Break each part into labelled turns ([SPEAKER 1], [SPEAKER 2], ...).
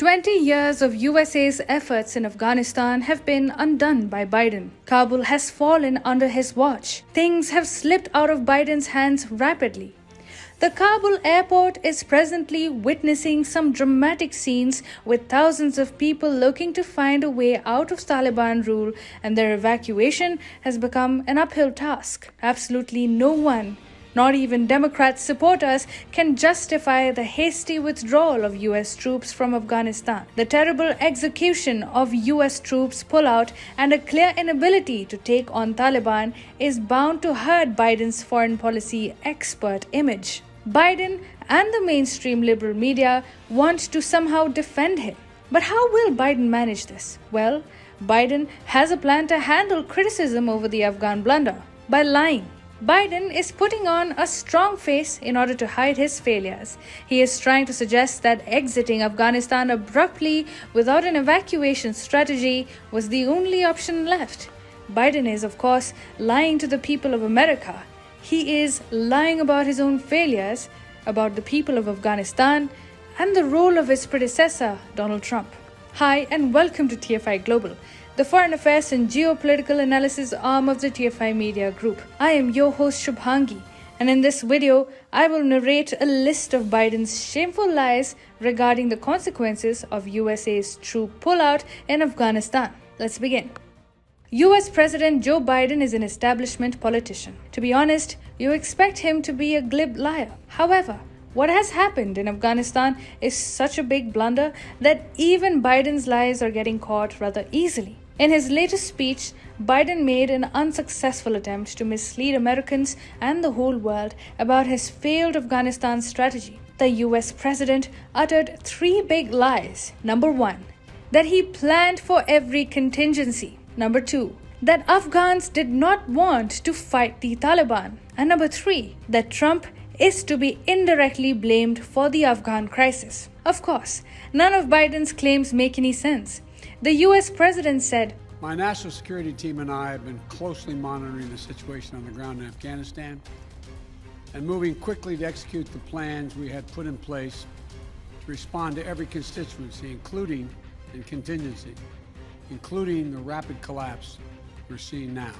[SPEAKER 1] 20 years of USA's efforts in Afghanistan have been undone by Biden. Kabul has fallen under his watch. Things have slipped out of Biden's hands rapidly. The Kabul airport is presently witnessing some dramatic scenes with thousands of people looking to find a way out of Taliban rule, and their evacuation has become an uphill task. Absolutely no one, not even Democrat supporters, can justify the hasty withdrawal of US troops from Afghanistan. The terrible execution of US troops pullout and a clear inability to take on Taliban is bound to hurt Biden's foreign policy expert image. Biden and the mainstream liberal media want to somehow defend him. But how will Biden manage this? Well, Biden has a plan to handle criticism over the Afghan blunder by lying. Biden is putting on a strong face in order to hide his failures. He is trying to suggest that exiting Afghanistan abruptly without an evacuation strategy was the only option left. Biden is, of course, lying to the people of America. He is lying about his own failures, about the people of Afghanistan, and the role of his predecessor, Donald Trump. Hi, and welcome to TFI Global, the foreign affairs and geopolitical analysis arm of the TFI Media Group. I am your host Shubhangi, and in this video, I will narrate a list of Biden's shameful lies regarding the consequences of USA's troop pullout in Afghanistan. Let's begin. US President Joe Biden is an establishment politician. To be honest, you expect him to be a glib liar. However, what has happened in Afghanistan is such a big blunder that even Biden's lies are getting caught rather easily. In his latest speech, Biden made an unsuccessful attempt to mislead Americans and the whole world about his failed Afghanistan strategy. The US president uttered three big lies. Number one, that he planned for every contingency. Number two, that Afghans did not want to fight the Taliban. And number three, that Trump is to be indirectly blamed for the Afghan crisis. Of course, none of Biden's claims make any sense. The US president said,
[SPEAKER 2] "My national security team and I have been closely monitoring the situation on the ground in Afghanistan and moving quickly to execute the plans we had put in place to respond to every constituency, including contingency, including the rapid collapse we're seeing now."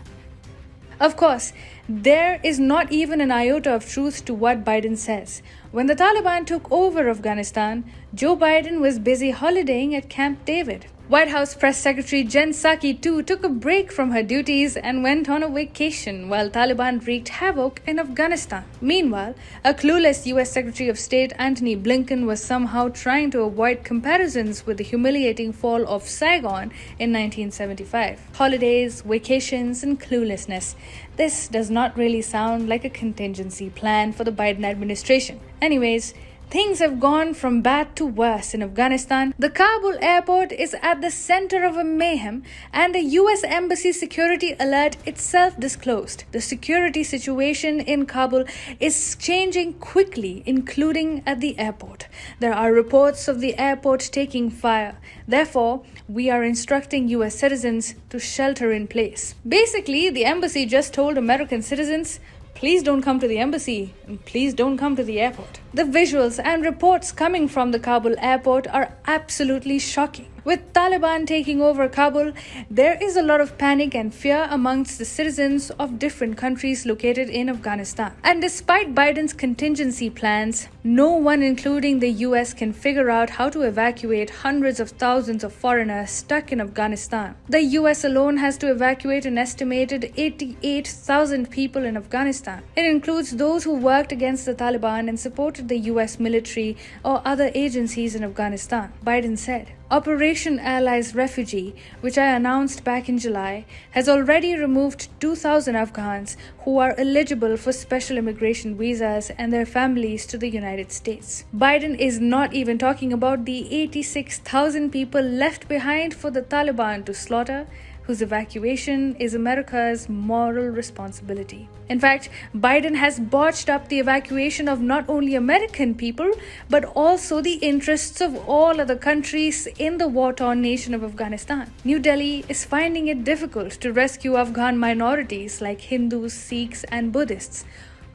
[SPEAKER 1] Of course, there is not even an iota of truth to what Biden says. When the Taliban took over Afghanistan, Joe Biden was busy holidaying at Camp David. White House Press Secretary Jen Psaki too took a break from her duties and went on a vacation while Taliban wreaked havoc in Afghanistan. Meanwhile, a clueless US Secretary of State Antony Blinken was somehow trying to avoid comparisons with the humiliating fall of Saigon in 1975. Holidays, vacations, and cluelessness. This does not really sound like a contingency plan for the Biden administration. Anyways, things have gone from bad to worse in Afghanistan. The Kabul airport is at the center of a mayhem, and the US Embassy security alert itself disclosed. The security situation in Kabul is changing quickly, including at the airport. There are reports of the airport taking fire. Therefore, we are instructing US citizens to shelter in place. Basically, the embassy just told American citizens, please don't come to the embassy and please don't come to the airport. The visuals and reports coming from the Kabul airport are absolutely shocking. With Taliban taking over Kabul, there is a lot of panic and fear amongst the citizens of different countries located in Afghanistan. And despite Biden's contingency plans, no one, including the US, can figure out how to evacuate hundreds of thousands of foreigners stuck in Afghanistan. The US alone has to evacuate an estimated 88,000 people in Afghanistan. It includes those who worked against the Taliban and supported the US military or other agencies in Afghanistan. Biden said, Operation Allies Refugee, which I announced back in July, has already removed 2,000 Afghans who are eligible for special immigration visas and their families to the United States. Biden is not even talking about the 86,000 people left behind for the Taliban to slaughter, whose evacuation is America's moral responsibility. In fact, Biden has botched up the evacuation of not only American people, but also the interests of all other countries in the war-torn nation of Afghanistan. New Delhi is finding it difficult to rescue Afghan minorities like Hindus, Sikhs, and Buddhists,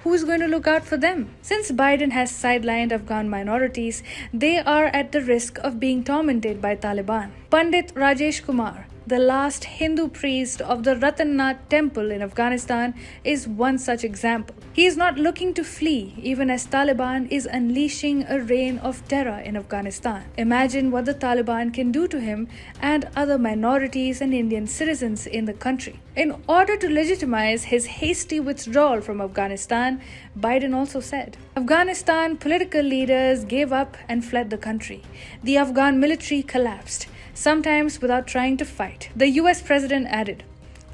[SPEAKER 1] who's going to look out for them? Since Biden has sidelined Afghan minorities, they are at the risk of being tormented by Taliban. Pandit Rajesh Kumar, the last Hindu priest of the Ratanath temple in Afghanistan, is one such example. He is not looking to flee, even as Taliban is unleashing a reign of terror in Afghanistan. Imagine what the Taliban can do to him and other minorities and Indian citizens in the country. In order to legitimize his hasty withdrawal from Afghanistan, Biden also said, Afghanistan political leaders gave up and fled the country. The Afghan military collapsed, sometimes without trying to fight. The US president added,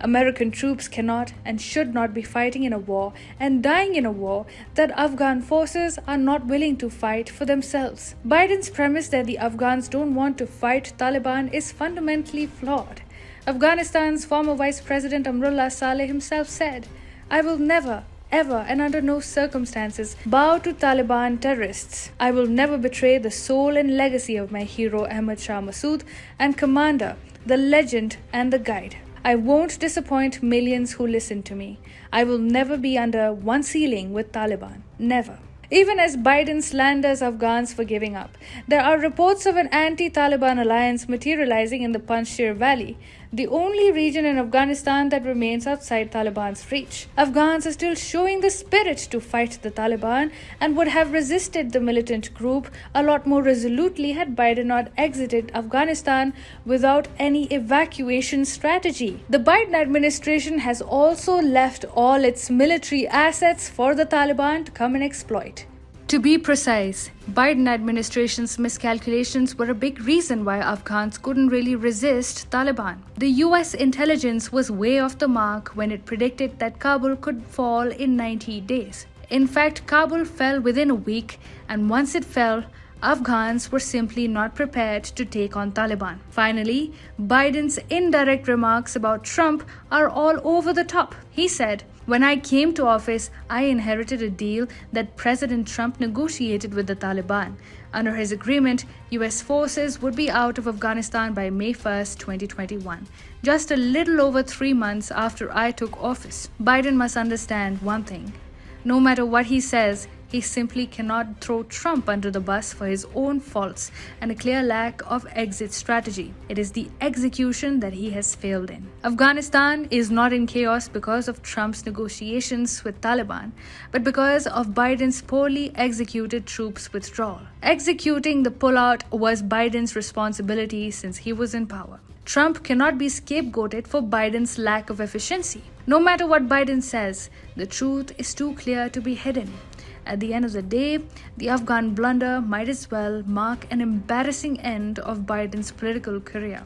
[SPEAKER 1] American troops cannot and should not be fighting in a war and dying in a war that Afghan forces are not willing to fight for themselves. Biden's premise that the Afghans don't want to fight Taliban is fundamentally flawed. Afghanistan's former Vice President Amrullah Saleh himself said, I will never, ever and under no circumstances bow to Taliban terrorists. I will never betray the soul and legacy of my hero Ahmad Shah Massoud and commander, the legend and the guide. I won't disappoint millions who listen to me. I will never be under one ceiling with Taliban. Never. Even as Biden slanders Afghans for giving up, there are reports of an anti-Taliban alliance materializing in the Panjshir Valley, the only region in Afghanistan that remains outside Taliban's reach. Afghans are still showing the spirit to fight the Taliban and would have resisted the militant group a lot more resolutely had Biden not exited Afghanistan without any evacuation strategy. The Biden administration has also left all its military assets for the Taliban to come and exploit. To be precise, Biden administration's miscalculations were a big reason why Afghans couldn't really resist Taliban. The US intelligence was way off the mark when it predicted that Kabul could fall in 90 days. In fact, Kabul fell within a week, and once it fell, Afghans were simply not prepared to take on Taliban. Finally, Biden's indirect remarks about Trump are all over the top. He said, when I came to office, I inherited a deal that President Trump negotiated with the Taliban. Under his agreement, US forces would be out of Afghanistan by May 1st, 2021, just a little over 3 months after I took office. Biden must understand one thing. No matter what he says, he simply cannot throw Trump under the bus for his own faults and a clear lack of exit strategy. It is the execution that he has failed in. Afghanistan is not in chaos because of Trump's negotiations with Taliban, but because of Biden's poorly executed troops withdrawal. Executing the pullout was Biden's responsibility since he was in power. Trump cannot be scapegoated for Biden's lack of efficiency. No matter what Biden says, the truth is too clear to be hidden. At the end of the day, the Afghan blunder might as well mark an embarrassing end of Biden's political career.